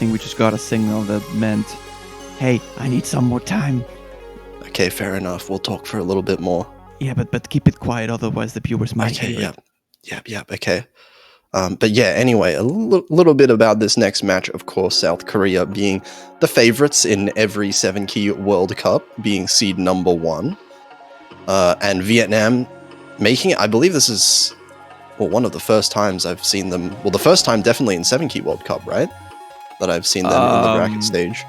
think we just got a signal that meant, hey, I need some more time. Okay, fair enough. We'll talk for a little bit more. Yeah, but keep it quiet, otherwise the viewers might hear it. Yep, okay. But yeah, anyway, a little bit about this next match. Of course, South Korea being the favorites in every 7-key World Cup, being seed number 1. And Vietnam making it, I believe this is one of the first times I've seen them. Well, the first time definitely in 7-key World Cup, right? That I've seen them in the bracket stage.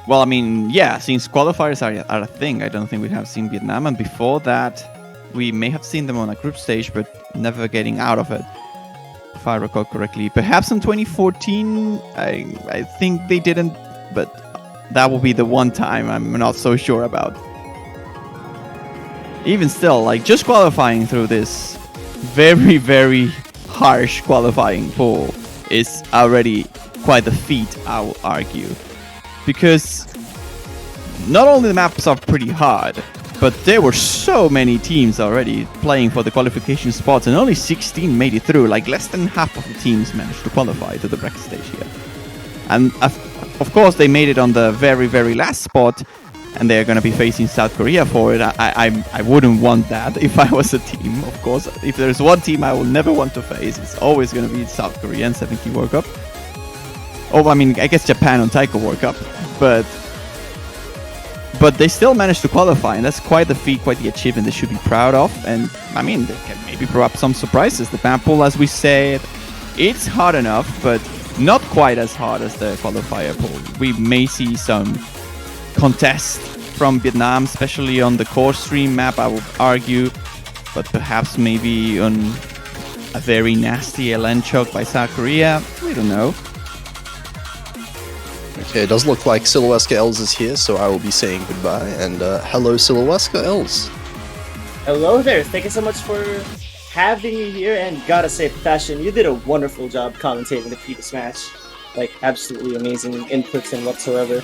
Well, I mean, yeah, since qualifiers are a thing, I don't think we have seen Vietnam. And before that, we may have seen them on a group stage, but never getting out of it, if I recall correctly. Perhaps in 2014, I think they didn't, but that will be the one time I'm not so sure about. Even still, like, just qualifying through this very, very harsh qualifying pool is already quite a feat, I will argue. Because not only the maps are pretty hard, but there were so many teams already playing for the qualification spots, and only 16 made it through. Like, less than half of the teams managed to qualify to the bracket stage here. And of course, they made it on the very, very last spot, and they're going to be facing South Korea for it. I wouldn't want that if I was a team, of course. If there's one team I will never want to face, it's always going to be South Korea in 7-key World Cup. Oh, I mean, I guess Japan on Taiko World Cup, but they still managed to qualify, and that's quite the feat, quite the achievement they should be proud of. And I mean, they can maybe throw up some surprises. The map pool, as we said, it's hard enough, but not quite as hard as the qualifier pool. We may see some contest from Vietnam, especially on the core stream map, I would argue, but perhaps maybe on a very nasty LN choke by South Korea. We don't know. Okay, it does look like Silweska Els is here, so I will be saying goodbye. And hello, Silweska Els. Hello there. Thank you so much for having me here. And gotta say, Passion, you did a wonderful job commentating the previous match. Like, absolutely amazing inputs and whatsoever.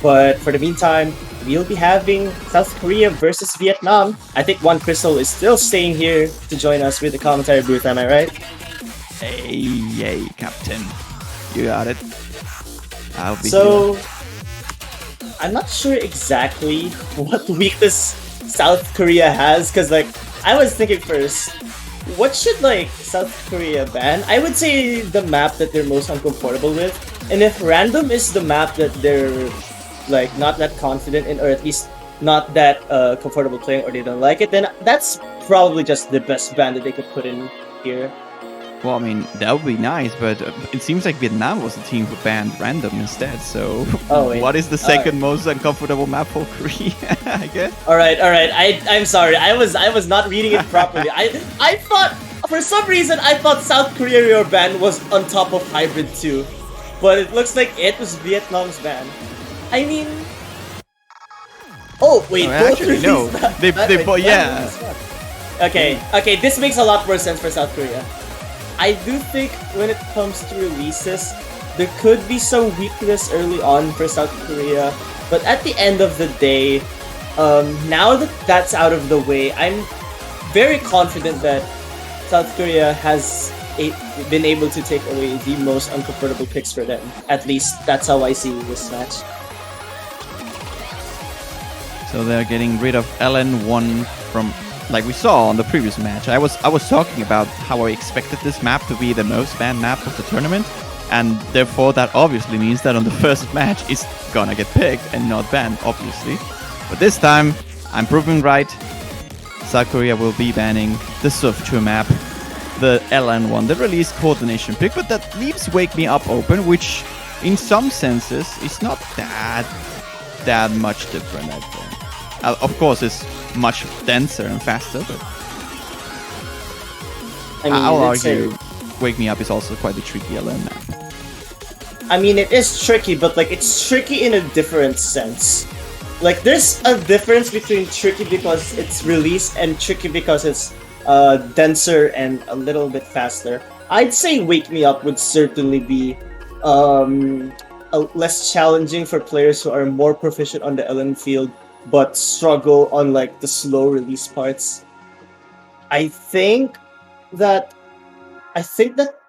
But for the meantime, we'll be having South Korea versus Vietnam. I think One Crystal is still staying here to join us with the commentary booth. Am I right? Hey, Captain. You got it. I'll be here. here. I'm not sure exactly what weakness South Korea has, because like I was thinking first, what should like South Korea ban? I would say the map that they're most uncomfortable with, and if random is the map that they're like not that confident in, or at least not that comfortable playing, or they don't like it, then that's probably just the best ban that they could put in here. Well, I mean, that would be nice, but it seems like Vietnam was the team who banned random instead, so what is the second most uncomfortable map for Korea, I guess? Alright, I'm sorry, I was not reading it properly. I thought, for some reason, I thought South Korea your ban was on top of Hybrid 2, but it looks like it was Vietnam's ban. I mean... Oh, wait, actually, no. They yeah. Okay, this makes a lot more sense for South Korea. I do think when it comes to releases, there could be some weakness early on for South Korea, but at the end of the day, now that that's out of the way, I'm very confident that South Korea has been able to take away the most uncomfortable picks for them. At least that's how I see this match. So they're getting rid of LN1 from, like we saw on the previous match. I was talking about how I expected this map to be the most banned map of the tournament, and therefore that obviously means that on the first match it's gonna get picked and not banned, obviously. But this time, I'm proving right. South Korea will be banning the Sufchu map, the LN1, the release coordination pick, but that leaves Wake Me Up open, which in some senses is not that much different, I think. Of course, it's much denser and faster, but I mean, I'll argue Wake Me Up is also quite a tricky LN map. I mean, it is tricky, but like it's tricky in a different sense. Like, there's a difference between tricky because it's released and tricky because it's denser and a little bit faster. I'd say Wake Me Up would certainly be less challenging for players who are more proficient on the LN field but struggle on like the slow release parts. I think that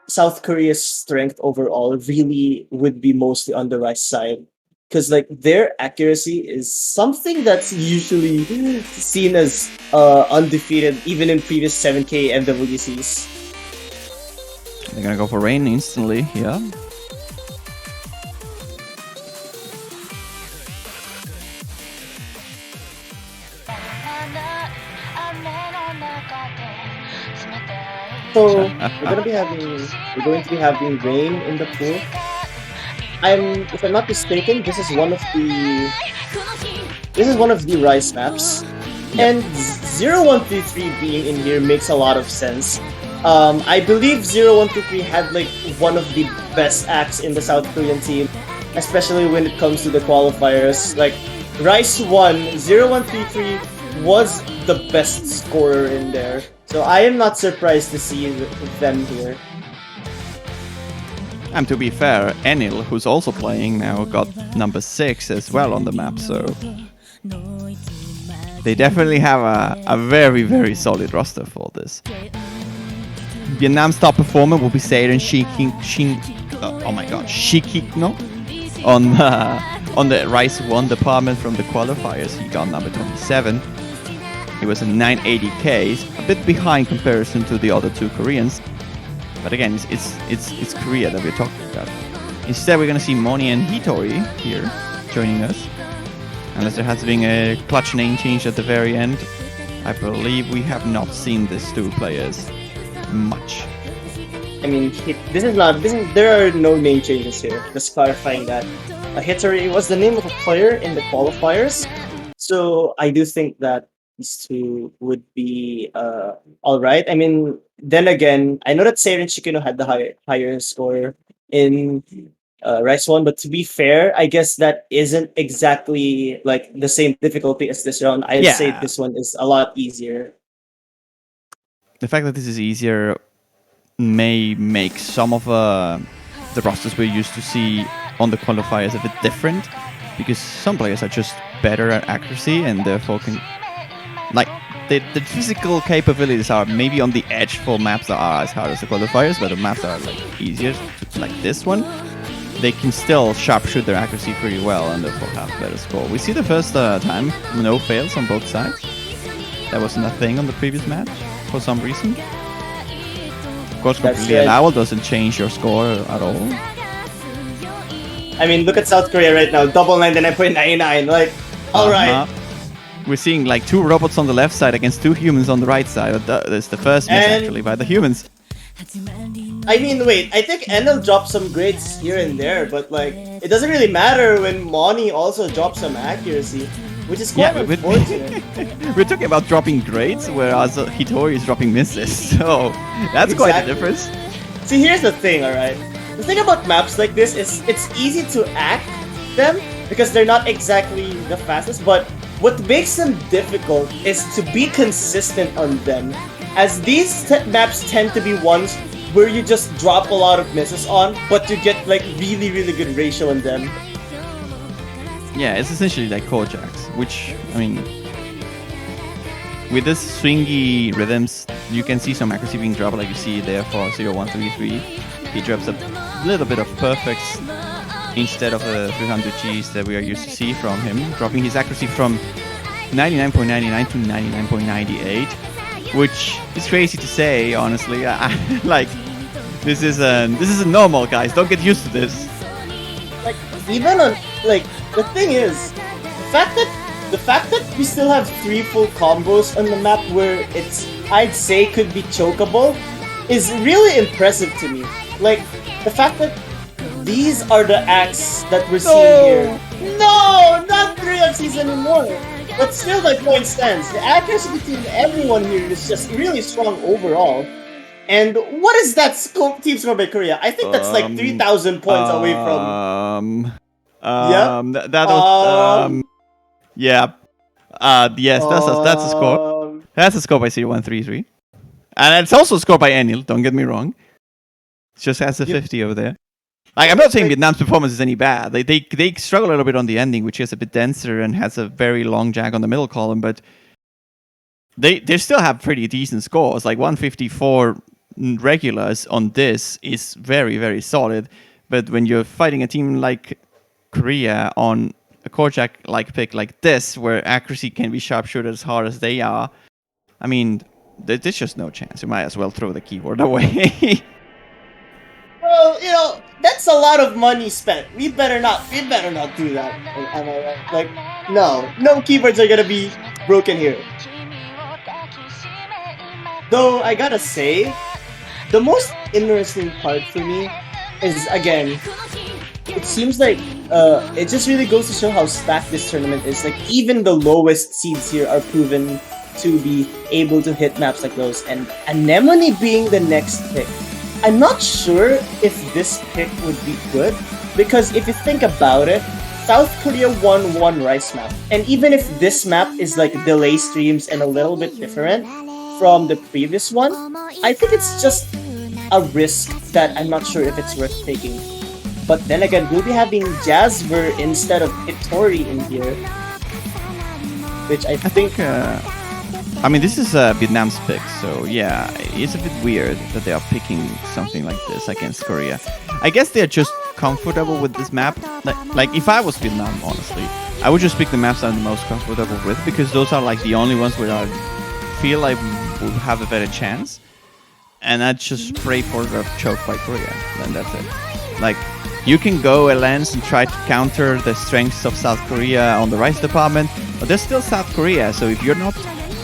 South Korea's strength overall really would be mostly on the right side. Because like their accuracy is something that's usually seen as undefeated even in previous 7K MWCs. They're gonna go for rain instantly, yeah. So we're going to be having rain in the pool. If I'm not mistaken, this is one of the Rice maps. And 0133 being in here makes a lot of sense. I believe 0123 had like one of the best acts in the South Korean team, especially when it comes to the qualifiers. Like Rice won, 0133 was the best scorer in there. So I am not surprised to see them here. And to be fair, Enil, who's also playing now, got number 6 as well on the map, so they definitely have a very, very solid roster for this. Vietnam's top performer will be Seiren Shikikno on the Rice 1 department from the qualifiers. He got number 27. He was in 980k, a bit behind comparison to the other two Koreans. But again, it's Korea that we're talking about. Instead, we're gonna see Moni and Hitori here joining us. Unless there has been a clutch name change at the very end. I believe we have not seen these two players much. I mean, there are no name changes here. Just clarifying that. Hitori was the name of a player in the qualifiers. So I do think that these two would be alright. I mean, then again, I know that Seiren Shikino had the higher score in Rice 1, but to be fair, I guess that isn't exactly like the same difficulty as this round. I'd say this one is a lot easier. The fact that this is easier may make some of the rosters we're used to see on the qualifiers a bit different, because some players are just better at accuracy and therefore can, like, the physical capabilities are maybe on the edge for maps that are as hard as the qualifiers, but the maps that are like easier, like this one, they can still sharpshoot their accuracy pretty well and therefore have a better score. We see the first time no fails on both sides. That wasn't a thing on the previous match for some reason. Of course, completely allowable doesn't change your score at all. I mean, look at South Korea right now, double 99.99. Like, alright. We're seeing like 2 robots on the left side against 2 humans on the right side. That's the first miss actually by the humans. I mean, wait, I think Enel dropped some grades here and there, but like, it doesn't really matter when Moni also drops some accuracy, which is quite unfortunate. We're talking about dropping grades, whereas Hitori is dropping misses, so that's quite a difference. See, here's the thing, alright? The thing about maps like this is it's easy to act them because they're not exactly the fastest, but what makes them difficult is to be consistent on them, as these maps tend to be ones where you just drop a lot of misses on, but you get like really, really good ratio on them. Yeah, it's essentially like Kojak's, which, I mean, with this swingy rhythms, you can see some accuracy being dropped, like you see there for 0133. He drops a little bit of perfects instead of the 300 Gs that we are used to see from him, dropping his accuracy from 99.99 to 99.98, which is crazy to say, honestly. Like, this isn't normal, guys. Don't get used to this. Like, even on, like, the thing is, the fact that we still have 3 full combos on the map where it's, I'd say, could be chokeable is really impressive to me. Like, the fact that these are the acts that we're seeing here. No! Not 3 FCs anymore! But still, that point stands. The accuracy between everyone here is just really strong overall. And what is that team score by Korea? I think that's like 3,000 points away from... That was... yeah. Yes, that's a score. That's a score by 0133. And it's also a score by Enil, don't get me wrong. It just has a 50 over there. Like, I'm not saying Vietnam's performance is any bad. They struggle a little bit on the ending, which is a bit denser and has a very long jag on the middle column, but they still have pretty decent scores. Like 154 regulars on this is very, very solid. But when you're fighting a team like Korea on a Kojak like pick like this, where accuracy can be sharpshooted as hard as they are, I mean, there's just no chance. You might as well throw the keyboard away. Well, that's a lot of money spent. We better not do that. Am I right? Like, no keyboards are gonna be broken here. Though I gotta say, the most interesting part for me is, again, it seems like it just really goes to show how stacked this tournament is. Like, even the lowest seeds here are proven to be able to hit maps like those, and Anemone being the next pick. I'm not sure if this pick would be good, because if you think about it, South Korea won one Rice map, and even if this map is like delay streams and a little bit different from the previous one, I think it's just a risk that I'm not sure if it's worth taking. But then again, we'll be having Jasver instead of Hitori in here, which I think... I mean, this is Vietnam's pick, so yeah, it's a bit weird that they are picking something like this against Korea. I guess they're just comfortable with this map. Like if I was Vietnam, honestly, I would just pick the maps I'm the most comfortable with, because those are like the only ones where I feel like will have a better chance. And I'd just pray for a choke by Korea, then that's it. Like, you can go a lens and try to counter the strengths of South Korea on the Rice department, but they're still South Korea, so if you're not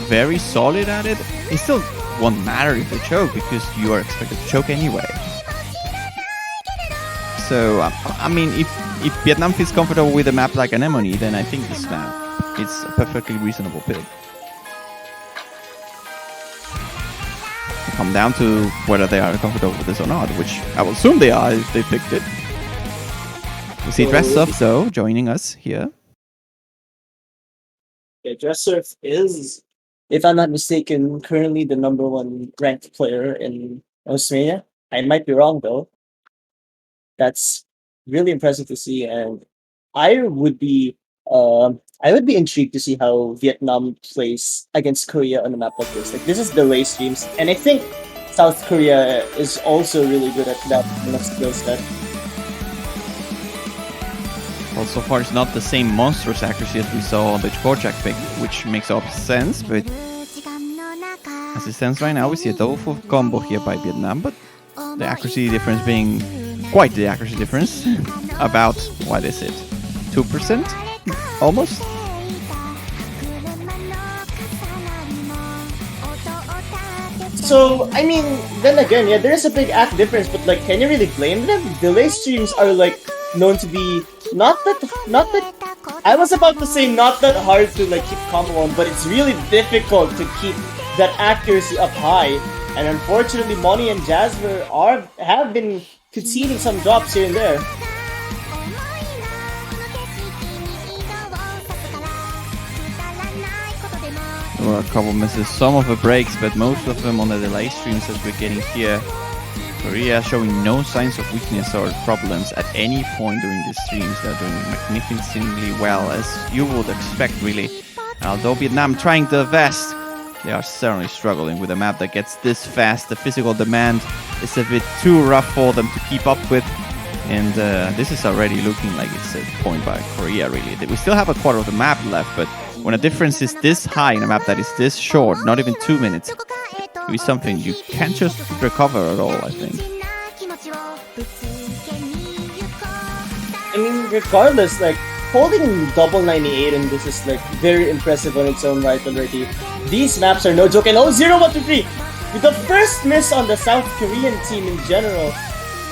very solid at it, it still won't matter if they choke, because you are expected to choke anyway. So, I mean, if Vietnam feels comfortable with a map like Anemone, then I think this map is a perfectly reasonable pick. Come down to whether they are comfortable with this or not, which I will assume they are if they picked it. We see Dresssurf, though, joining us here. Yeah, Dresssurf is, if I'm not mistaken, currently the #1 ranked player in Mania. I might be wrong, though. That's really impressive to see, and I would be intrigued to see how Vietnam plays against Korea on a map like this. Like, this is delay streams, and I think South Korea is also really good at that kind of skill set. Well, so far it's not the same monstrous accuracy as we saw on the Kojak pick, which makes all sense, but as it stands right now, we see a double full combo here by Vietnam, but the accuracy difference being quite the accuracy difference. About, what is it, 2%? Almost? So, I mean, then again, yeah, there is a big act difference, but like, can you really blame them? Delay streams are like known to be not that I was about to say not that hard to like keep combo on, but it's really difficult to keep that accuracy up high. And unfortunately, Moni and Jasper have been conceding some drops here and there. There were a couple misses, some of the breaks, but most of them on the delay streams as we're getting here. Korea showing no signs of weakness or problems at any point during these streams. They're doing magnificently well, as you would expect, really. And although Vietnam trying their best, they are certainly struggling with a map that gets this fast. The physical demand is a bit too rough for them to keep up with. And this is already looking like it's a point by Korea, really. We still have a quarter of the map left, but when a difference is this high in a map that is this short, not even 2 minutes, it is something you can't just recover at all, I think. I mean, regardless, like, holding double 98 and this is like very impressive on its own right already. These maps are no joke, and 0-1-2-3 with the first miss on the South Korean team in general.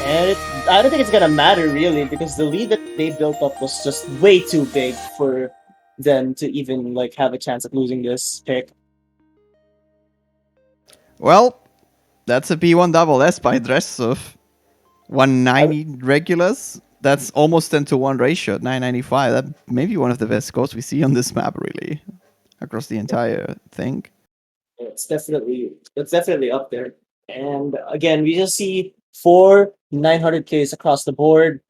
And I don't think it's gonna matter really, because the lead that they built up was just way too big for them to even like have a chance at losing this pick. Well, that's a B1 double S by Dresssurf. 190 regulars. That's almost 10-to-1 ratio at 995. That may be one of the best scores we see on this map, really, across the entire thing. It's definitely up there. And again, we just see 4 900Ks across the board.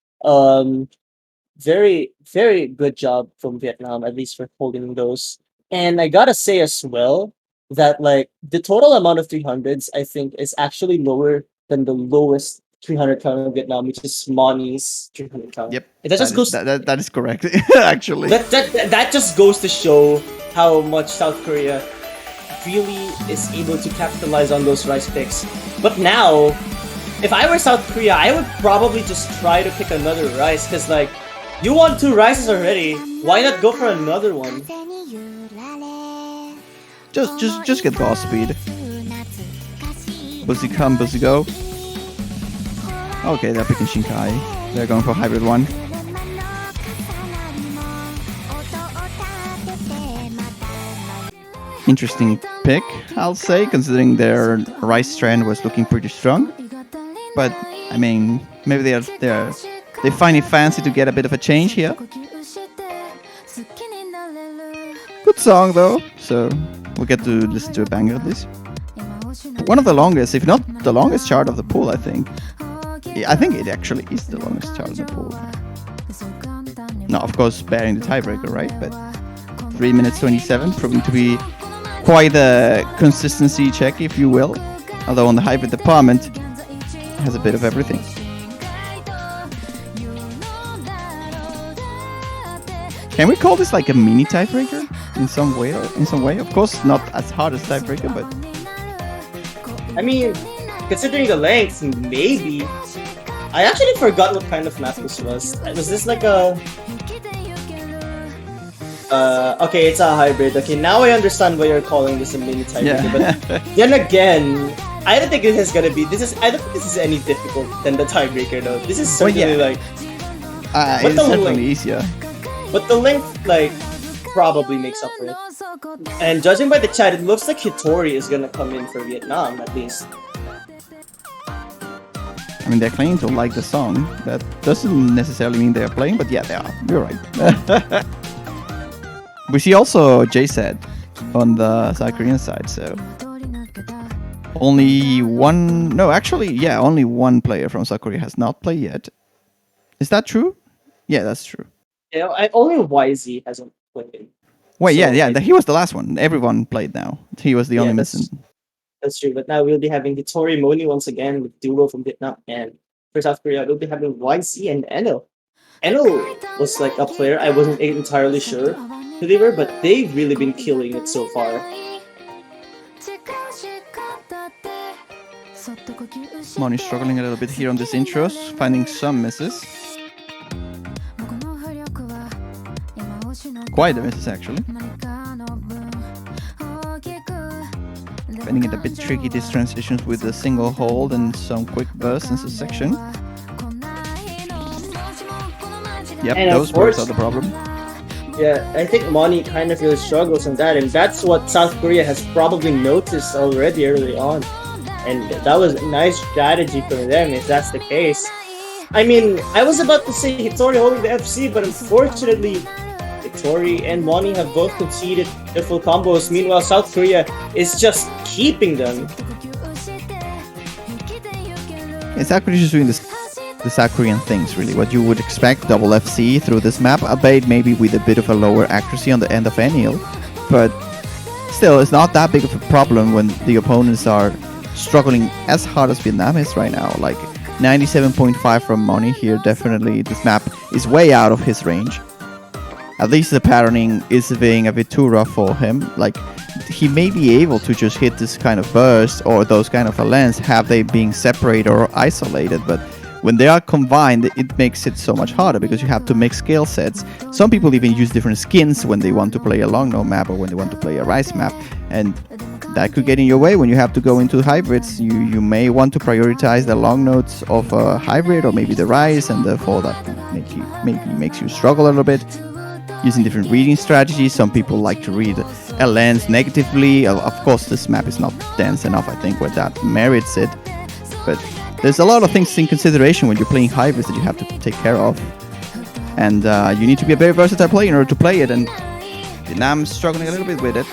Very, very good job from Vietnam, at least for holding those. And I gotta say as well, that like the total amount of 300s I think is actually lower than the lowest 300 count in Vietnam, which is Mani's 300 count. Yep. That just goes That is correct, actually. that just goes to show how much South Korea really is able to capitalize on those rice picks. But now, if I were South Korea, I would probably just try to pick another rice, because like, you won 2 rices already. Why not go for another one? Just get boss speed. Buzzy come, Buzzy go. Okay, they're picking Shinkai. They're going for hybrid 1. Interesting pick, I'll say, considering their rice trend was looking pretty strong. But I mean, maybe they find it fancy to get a bit of a change here. Good song though, so we'll get to listen to a banger at least. One of the longest, if not the longest chart of the pool, I think. Yeah, I think it actually is the longest chart of the pool. No, of course, bearing the tiebreaker, right? But 3 minutes 27, proving to be quite a consistency check, if you will. Although on the hybrid department, it has a bit of everything. Can we call this like a mini tiebreaker in some way? Of course, not as hard as tiebreaker, but I mean, considering the length, maybe. I actually forgot what kind of map this was. Was this like a... okay, it's a hybrid. Okay, now I understand why you're calling this a mini tiebreaker. yeah. But then again, I don't think this is gonna be. I don't think this is any difficult than the tiebreaker though. This is certainly like. It's certainly easier. But the length, like, probably makes up for it. And judging by the chat, it looks like Hitori is gonna come in for Vietnam, at least. I mean, they're claiming to like the song. That doesn't necessarily mean they're playing, but yeah, they are. You're right. We see also JSET on the South Korean side, so only one player from South Korea has not played yet. Is that true? Yeah, that's true. Yeah, only YZ hasn't played. Wait, so he was the last one. Everyone played now. He was the only missing. That's true, but now we'll be having Hitori Moni once again with duo from Vietnam, and for South Korea we'll be having YZ and Eno. Eno was like a player I wasn't entirely sure who they were, but they've really been killing it so far. Moni struggling a little bit here on this intros, finding some misses. Quite a misses actually. Finding it a bit tricky, these transitions with a single hold and some quick bursts in section. Yep, and those bursts are the problem. Yeah, I think Moni kind of really struggles on that, and that's what South Korea has probably noticed already early on. And that was a nice strategy for them if that's the case. I mean, I was about to say Hitori holding the FC, but unfortunately, Hitori and Moni have both conceded their full combos. Meanwhile, South Korea is just keeping them. Yeah, South Korea is just doing the South Korean things, really. What you would expect, double FC through this map, albeit maybe with a bit of a lower accuracy on the end of Enil. But still, it's not that big of a problem when the opponents are struggling as hard as Vietnam is right now. Like 97.5 from Moni here, definitely this map is way out of his range. At least the patterning is being a bit too rough for him. Like, he may be able to just hit this kind of burst or those kind of a lens, have they being separated or isolated, but when they are combined, it makes it so much harder because you have to make skill sets. Some people even use different skins when they want to play a long note map or when they want to play a rice map, and that could get in your way when you have to go into hybrids. You may want to prioritize the long notes of a hybrid or maybe the rice, and therefore that maybe makes you struggle a little bit. Using different reading strategies, some people like to read a lens negatively. Of course, this map is not dense enough, I think, where that merits it. But there's a lot of things in consideration when you're playing hybrids that you have to take care of. And you need to be a very versatile player in order to play it, and Vietnam's struggling a little bit with it.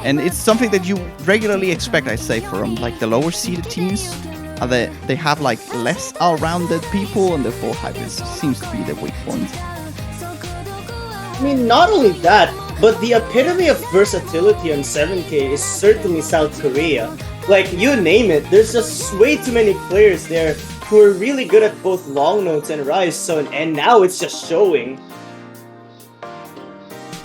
And it's something that you regularly expect, I say, from like the lower seeded teams. They have like less all-rounded people, and therefore hybrids seems to be their weak point. I mean, not only that, But the epitome of versatility on 7K is certainly South Korea. Like, you name it, there's just way too many players there who are really good at both long notes and rise, so and now it's just showing.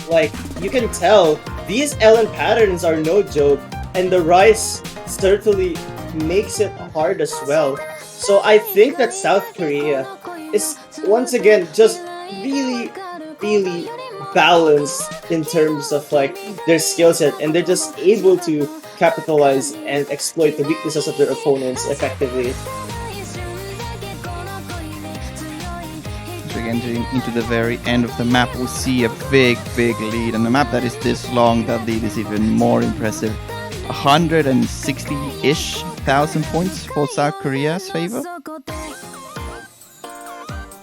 Like, you can tell, these Ellen patterns are no joke, and the rise certainly makes it hard as well. So I think that South Korea is, once again, just really, really balanced in terms of like their skill set, and they're just able to capitalize and exploit the weaknesses of their opponents effectively. So again, into the very end of the map, we see a big lead. And the map that is this long, that lead is even more impressive. 160-ish thousand points for South Korea's favor.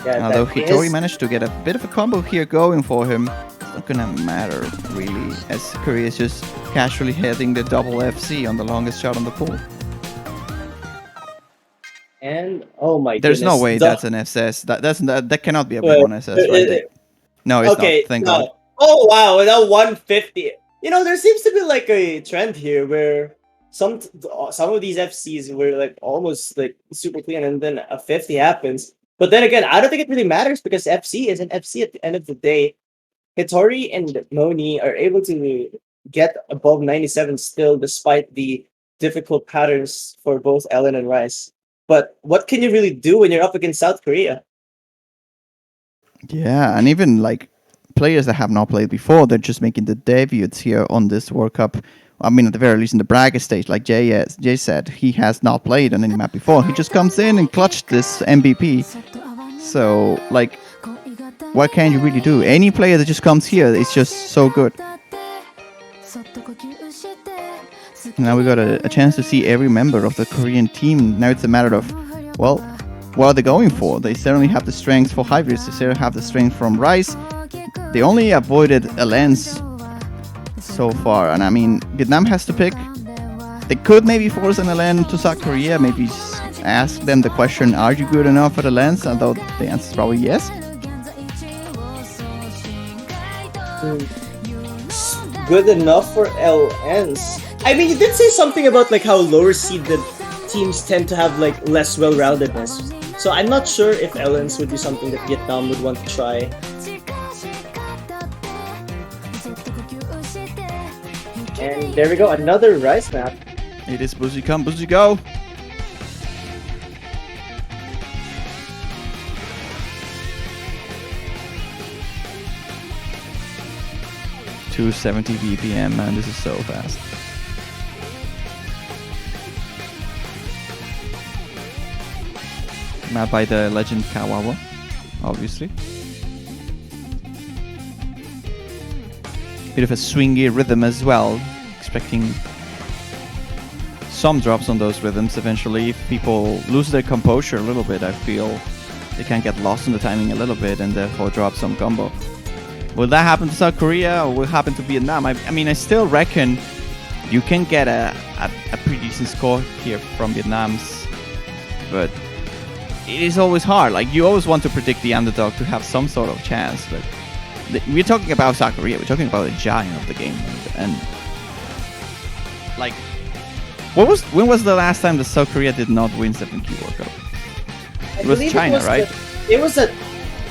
Yeah, although Hitori managed to get a bit of a combo here going for him, it's not gonna matter really, as Korea is just casually hitting the double FC on the longest shot on the pool. And oh my goodness. There's no way that's an SS. That cannot be a 1 SS, right? No, it's not. Thank God. Oh wow, now 150. You know, there seems to be like a trend here where some of these FCs were like almost like super clean, and then a 50 happens. But then again, I don't think it really matters because FC is an FC at the end of the day. Hitori and Moni are able to get above 97 still, despite the difficult patterns for both Ellen and Rice. But what can you really do when you're up against South Korea? Yeah, and even like players that have not played before, they're just making the debuts here on this World Cup. I mean, at the very least in the bracket stage, like Jay said, he has not played on any map before. He just comes in and clutched this MVP. So, like, what can you really do? Any player that just comes here is just so good. Now we got a chance to see every member of the Korean team. Now it's a matter of, well, what are they going for? They certainly have the strength for hybrids. They certainly have the strength from Rice. They only avoided a lens so far, and I mean, Vietnam has to pick. They could maybe force an LN to South Korea, maybe ask them the question, are you good enough for the lens? Although the answer is probably yes. Good enough for LNs. I mean, you did say something about like how lower seeded teams tend to have like less well-roundedness. So I'm not sure if LNs would be something that Vietnam would want to try. And there we go, another Rice map. It is Boozy come, Boozy go. .270 BPM, man, this is so fast. Map by the legend Kawawa, obviously. Bit of a swingy rhythm as well. Expecting some drops on those rhythms eventually. If people lose their composure a little bit, I feel they can get lost in the timing a little bit and therefore drop some combo. Will that happen to South Korea or will it happen to Vietnam? I mean, I still reckon you can get a pretty decent score here from Vietnam's, but it is always hard. Like, you always want to predict the underdog to have some sort of chance, but we're talking about South Korea. We're talking about a giant of the game, and like, when was the last time that South Korea did not win 7K World Cup? It was China, right? It was a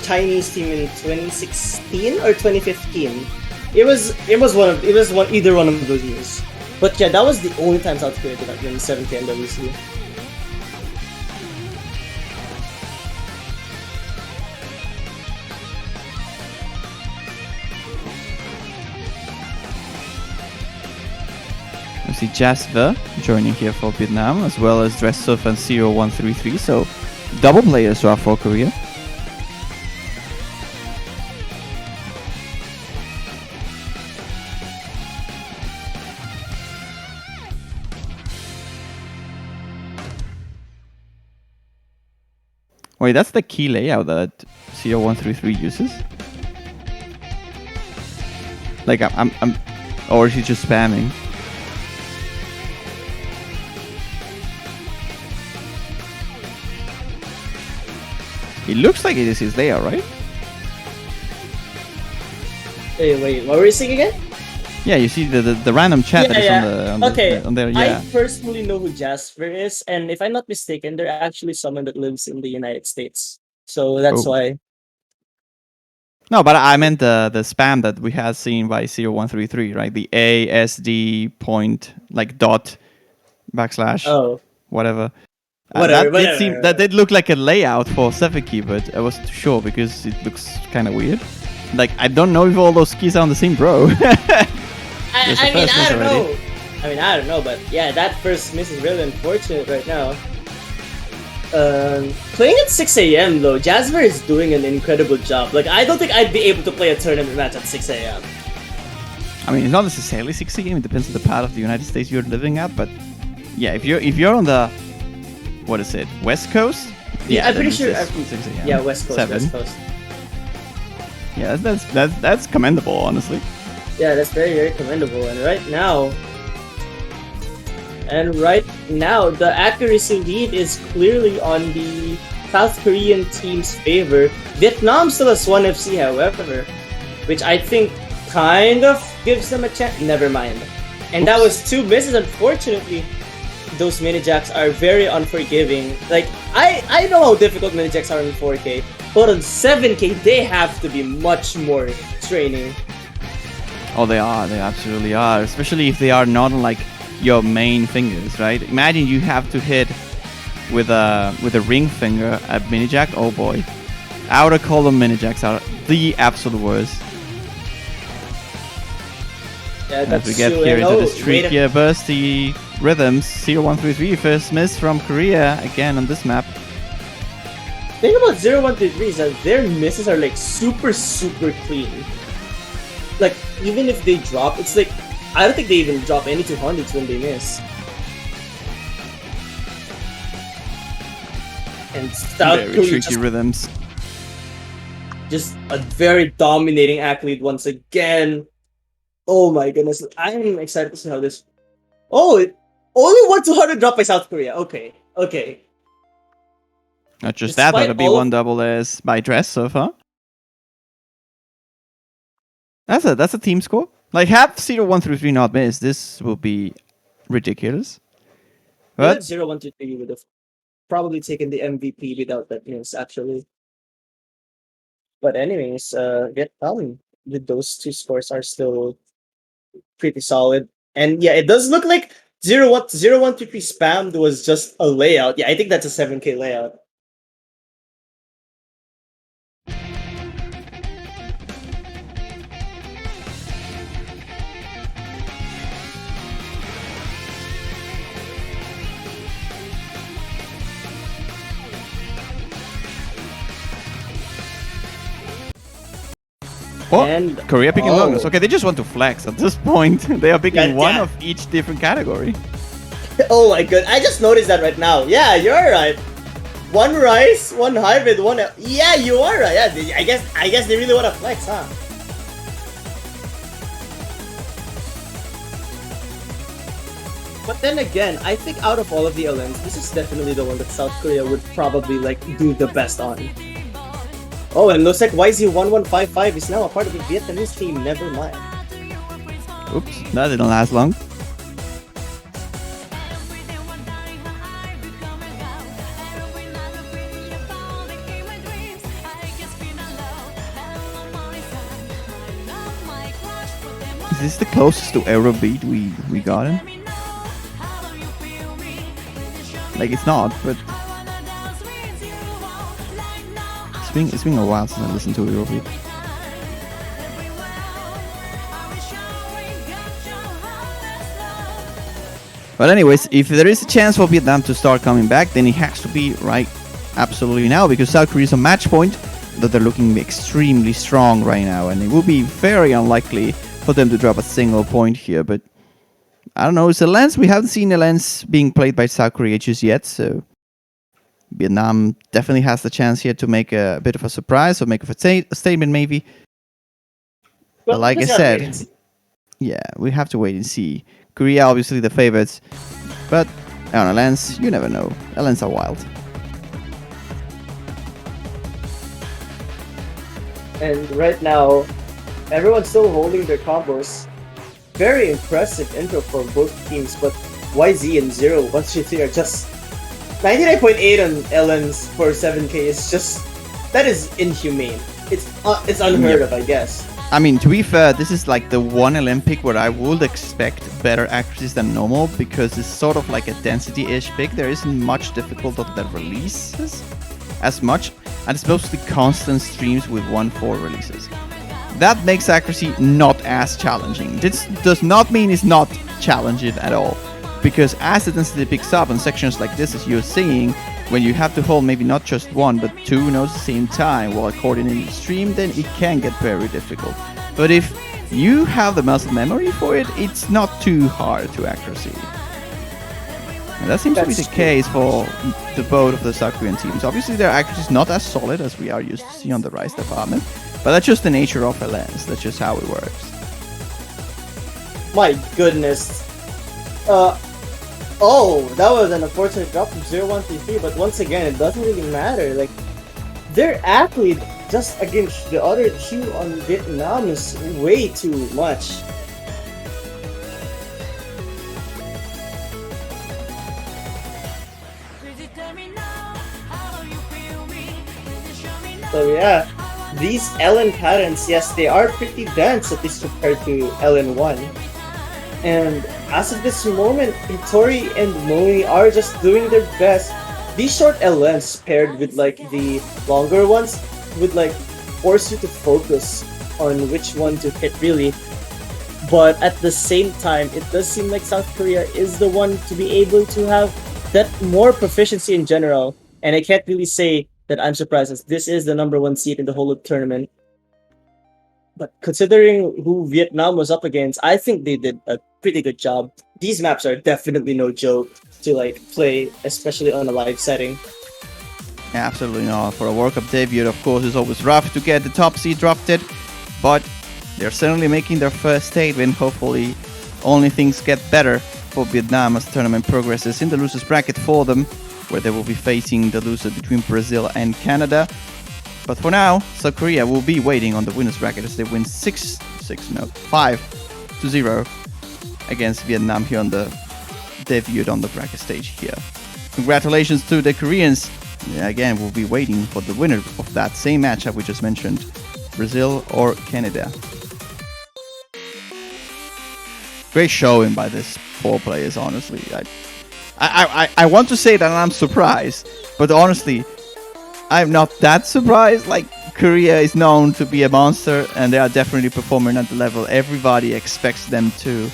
Chinese team in 2016 or 2015. It was either one of those years. But yeah, that was the only time South Korea did not win 7K NWC. I see Jasper joining here for Vietnam, as well as Dressov and 0133, so double players draw for Korea. Wait, that's the key layout that 0133 uses? Like, I'm or is he just spamming? It looks like it is his layout, right? Wait, what were you saying again? Yeah, you see the random chat that is Okay, on there. Yeah. I personally know who Jasper is, and if I'm not mistaken, they're actually someone that lives in the United States. So that's Oh. why. No, but I meant the spam that we had seen by 0133, right? The ASD point like dot backslash Oh, whatever. whatever. That did look like a layout for 7 key, but I wasn't too sure because it looks kind of weird. Like I don't know if all those keys are on the same row. I mean, I don't know. I don't know, but yeah, that first miss is really unfortunate right now. Playing at 6 a.m. though, Jasper is doing an incredible job. Like, I don't think I'd be able to play a tournament match at 6 a.m. I mean, it's not necessarily 6 a.m. It depends on the part of the United States you're living at, but yeah, if you're on the what is it, West Coast? Yeah, I'm pretty sure. 6 a.m. Yeah, West Coast. 7. West Coast. Yeah, that's commendable, honestly. Yeah, that's very, very commendable. And right now, the accuracy lead is clearly on the South Korean team's favor. Vietnam still has 1 FC, however, which I think kind of gives them a chance. Never mind. And that was 2 misses, unfortunately. Those mini jacks are very unforgiving. Like, I know how difficult mini jacks are in 4K, but on 7K, they have to be much more training. Oh, they are. They absolutely are. Especially if they are not on like your main fingers, right? Imagine you have to hit with a ring finger at mini jack. Oh boy, outer column mini jacks are the absolute worst. Yeah, As we get here into this trickier bursty rhythms, 0133 first miss from Korea again on this map. Thing about 0133 is that their misses are like super clean. Like, even if they drop, it's like, I don't think they even drop any 200s when they miss. And South Very Korea tricky rhythms. just a very dominating athlete once again. Oh my goodness, I'm excited to see how this... Oh, only 1 200 drop by South Korea. Okay. Not just that, but a B1 double S by Dress so far. That's a team score. Like, have 0133 not missed, this will be ridiculous. But 0123 would have probably taken the MVP without that miss, actually. But anyways, Vietnam with those 2 scores are still pretty solid. And yeah, it does look like 0123 spammed was just a layout. Yeah, I think that's a 7K layout. oh, And Korea picking longness. Okay, they just want to flex at this point. They are picking one yeah. of each different category. Oh my god, I just noticed that right now. Yeah, you're right. 1 rice, 1 hybrid, 1... Yeah, you are right. Yeah, I guess they really want to flex, huh? But then again, I think out of all of the LMs, this is definitely the one that South Korea would probably like do the best on. Oh, and looks like YZ1155 is now a part of the Vietnamese team. Never mind. Oops, that didn't last long. Is this the closest to Eurobeat we got him? Like, it's not, but it's been a while since I listened to Eurobeat. But anyways, if there is a chance for Vietnam to start coming back, then it has to be right absolutely now, because South Korea is on match point, that they're looking extremely strong right now, and it will be very unlikely for them to drop a single point here. But I don't know, it's a lens. We haven't seen a lens being played by South Korea just yet, so Vietnam definitely has the chance here to make a bit of a surprise or make a statement maybe. But like I said, yeah, we have to wait and see. Korea obviously the favorites, but on a lens, you never know. A lens are wild. And right now, Everyone's still holding their combos. Very impressive intro for both teams, but YZ and 0133 are just 99.8 on LNs for 7k is just that is inhumane. It's unheard of, I guess. I mean, to be fair, this is like the one Olympic where I would expect better accuracies than normal because it's sort of like a density-ish pick. There isn't much difficulty that releases as much, and it's mostly constant streams with 1-4 releases. That makes accuracy not as challenging. This does not mean it's not challenging at all, because as the density picks up on sections like this, as you're seeing, when you have to hold maybe not just one but two notes at the same time while coordinating the stream, then it can get very difficult. But if you have the muscle memory for it, it's not too hard to accuracy. And that seems to be the case for the both of the South Korean teams. Obviously their accuracy is not as solid as we are used to see on the Rise department, but that's just the nature of LNs. That's just how it works. My goodness. Oh, that was an unfortunate drop from 0133, but once again, it doesn't really matter. Like, their athlete just against the other two on Vietnam is way too much. So yeah, these LN patterns, yes, they are pretty dense at least compared to LN1. And as of this moment, Hitori and Moni are just doing their best. These short LNs paired with like the longer ones would like force you to focus on which one to hit really. But at the same time, it does seem like South Korea is the one to be able to have that more proficiency in general. And I can't really say that I'm surprised as this is the #1 seed in the whole tournament. But considering who Vietnam was up against, I think they did a pretty good job. These maps are definitely no joke to like play, especially on a live setting. Yeah, absolutely not. For a World Cup debut, of course, it's always rough to get the top seed drafted, but they're certainly making their first statement. Hopefully, only things get better for Vietnam as the tournament progresses in the losers bracket for them, where they will be facing the loser between Brazil and Canada. But for now, South Korea will be waiting on the winners bracket as they win 5-0 against Vietnam here on the debut on the bracket stage here. Congratulations to the Koreans. Yeah, again, we'll be waiting for the winner of that same matchup we just mentioned, Brazil or Canada. Great showing by these 4 players, honestly. I want to say that I'm surprised, but honestly, I'm not that surprised. Like, Korea is known to be a monster, and they are definitely performing at the level everybody expects them to.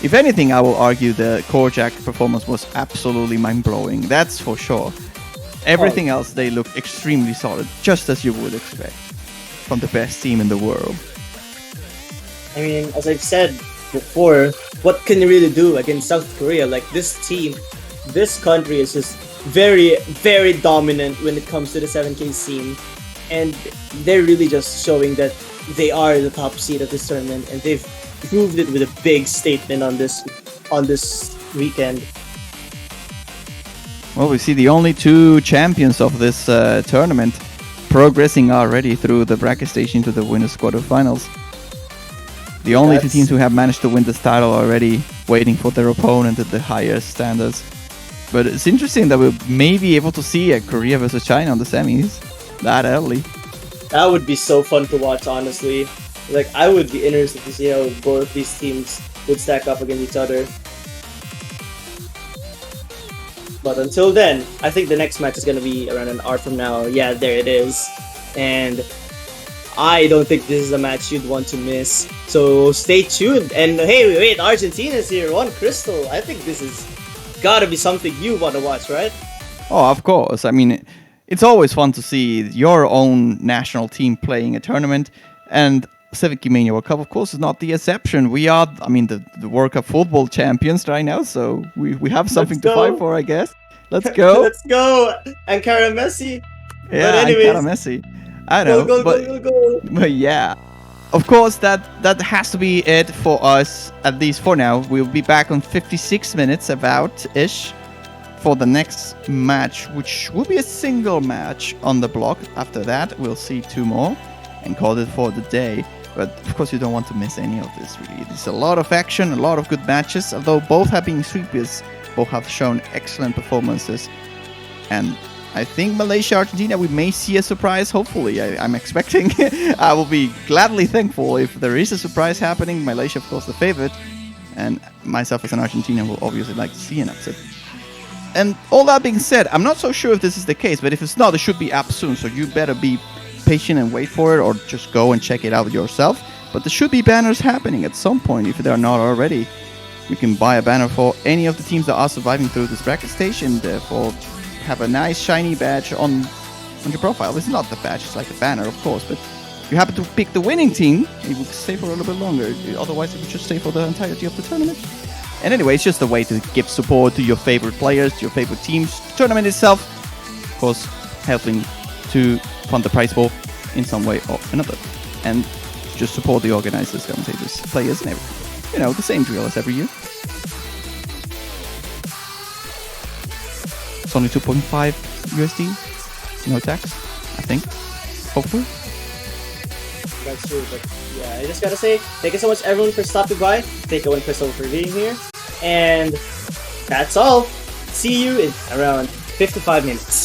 If anything, I will argue the Korjak performance was absolutely mind-blowing. That's for sure. Everything else, they look extremely solid, just as you would expect from the best team in the world. I mean, as I've said before, what can you really do against South Korea? Like, this team, this country is just very, very dominant when it comes to the 7K scene, and they're really just showing that they are the top seed of this tournament, and they've proved it with a big statement on this weekend. Well, we see the only 2 champions of this tournament progressing already through the bracket stage into the winners quarterfinals. The only 2 teams who have managed to win this title already, waiting for their opponent at the higher standards. But it's interesting that we'll maybe be able to see a Korea versus China on the semis that early. That would be so fun to watch, honestly. Like, I would be interested to see how both these teams would stack up against each other. But until then, I think the next match is going to be around an hour from now. Yeah, there it is. And I don't think this is a match you'd want to miss. So stay tuned. And hey, wait, Argentina's here. One Crystal. I think this is gotta be something you want to watch, right? Oh, of course. I mean, it's always fun to see your own national team playing a tournament. And 7K Mania World Cup, of course, is not the exception. We are, I mean, the World Cup football champions right now, so we have something to fight for, I guess. Let's go. Let's go. Ankara Messi. Yeah, Ankara Messi. I know. Go. But yeah. Of course, that has to be it for us, at least for now. We'll be back on 56 minutes, about-ish, for the next match, which will be a single match on the block. After that, we'll see 2 more and call it for the day. But of course, you don't want to miss any of this, really. There's a lot of action, a lot of good matches, although both have been sweepers, both have shown excellent performances. And I think Malaysia, Argentina, we may see a surprise, hopefully. I'm expecting. I will be gladly thankful if there is a surprise happening. Malaysia, of course, the favorite. And myself as an Argentinian will obviously like to see an upset. And all that being said, I'm not so sure if this is the case, but if it's not, it should be up soon. So you better be patient and wait for it, or just go and check it out yourself. But there should be banners happening at some point if they're not already. You can buy a banner for any of the teams that are surviving through this bracket stage, and therefore have a nice shiny badge on your profile. It's not the badge, it's like a banner, of course, but if you happen to pick the winning team, it will stay for a little bit longer. Otherwise, it would just stay for the entirety of the tournament. And anyway, it's just a way to give support to your favorite players, to your favorite teams. The tournament itself, of course, helping to fund the prize pool in some way or another. And just support the organizers, commentators, players, and everything. You know, the same drill as every year. It's only 2.5 USD. No tax, I think. Hopefully. That's true, but yeah, I just gotta say, thank you so much everyone for stopping by. Thank you, Crystal, for being here. And that's all. See you in around 55 minutes.